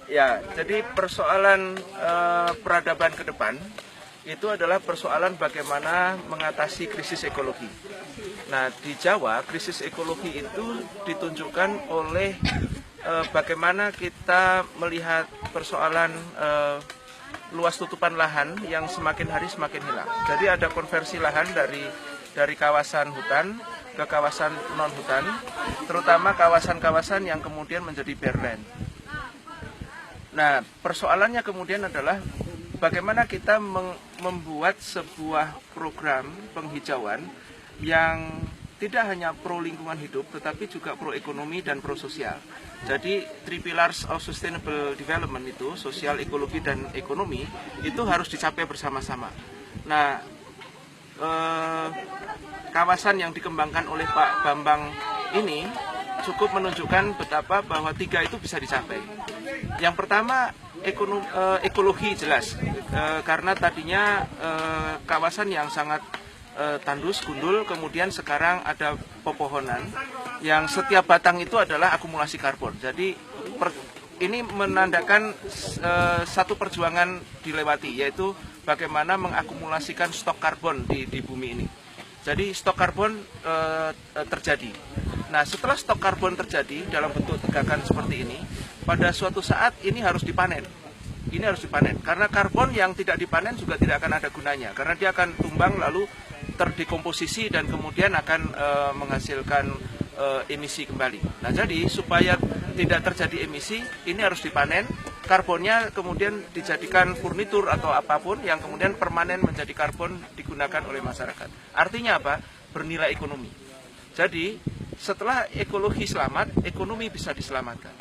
Ya, jadi persoalan peradaban ke depan itu adalah persoalan bagaimana mengatasi krisis ekologi. Nah, di Jawa krisis ekologi itu ditunjukkan oleh bagaimana kita melihat persoalan luas tutupan lahan yang semakin hari semakin hilang. Jadi ada konversi lahan dari kawasan hutan ke kawasan non hutan, terutama kawasan-kawasan yang kemudian menjadi bare land. Nah, persoalannya kemudian adalah bagaimana kita membuat sebuah program penghijauan yang tidak hanya pro lingkungan hidup, tetapi juga pro ekonomi dan pro sosial. Jadi, 3 pillars of sustainable development itu, sosial, ekologi, dan ekonomi, itu harus dicapai bersama-sama. Nah, kawasan yang dikembangkan oleh Pak Bambang ini cukup menunjukkan betapa bahwa 3 itu bisa dicapai. Yang pertama, ekologi jelas, karena tadinya kawasan yang sangat tandus, gundul, kemudian sekarang ada pepohonan yang setiap batang itu adalah akumulasi karbon. Jadi ini menandakan satu perjuangan dilewati, yaitu bagaimana mengakumulasikan stok karbon di bumi ini. Jadi stok karbon terjadi. Nah, setelah stok karbon terjadi dalam bentuk tegakan seperti ini, pada suatu saat ini harus dipanen. Ini harus dipanen, karena karbon yang tidak dipanen juga tidak akan ada gunanya, karena dia akan tumbang lalu terdekomposisi dan kemudian akan menghasilkan emisi kembali. Nah, jadi supaya tidak terjadi emisi, ini harus dipanen, karbonnya kemudian dijadikan furnitur atau apapun yang kemudian permanen menjadi karbon digunakan oleh masyarakat. Artinya apa? Bernilai ekonomi. Jadi, setelah ekologi selamat, ekonomi bisa diselamatkan.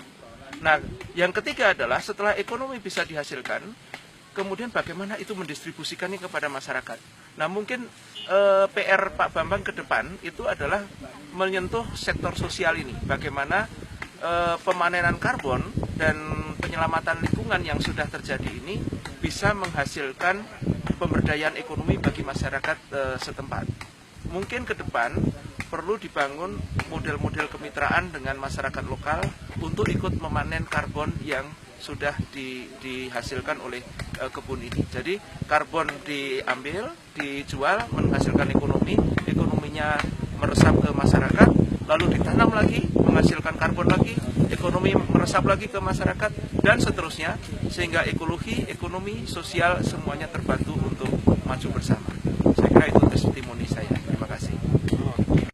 Nah, yang ketiga adalah setelah ekonomi bisa dihasilkan, kemudian bagaimana itu mendistribusikannya kepada masyarakat. Nah, mungkin PR Pak Bambang ke depan itu adalah menyentuh sektor sosial ini. Bagaimana pemanenan karbon dan penyelamatan lingkungan yang sudah terjadi ini bisa menghasilkan pemberdayaan ekonomi bagi masyarakat setempat. Mungkin ke depan perlu dibangun model-model kemitraan dengan masyarakat lokal untuk ikut memanen karbon yang sudah dihasilkan oleh kebun ini. Jadi karbon diambil, dijual, menghasilkan ekonomi, ekonominya meresap ke masyarakat, lalu ditanam lagi, menghasilkan karbon lagi, ekonomi meresap lagi ke masyarakat, dan seterusnya, sehingga ekologi, ekonomi, sosial semuanya terbantu untuk maju bersama. Saya kira itu testimoni saya.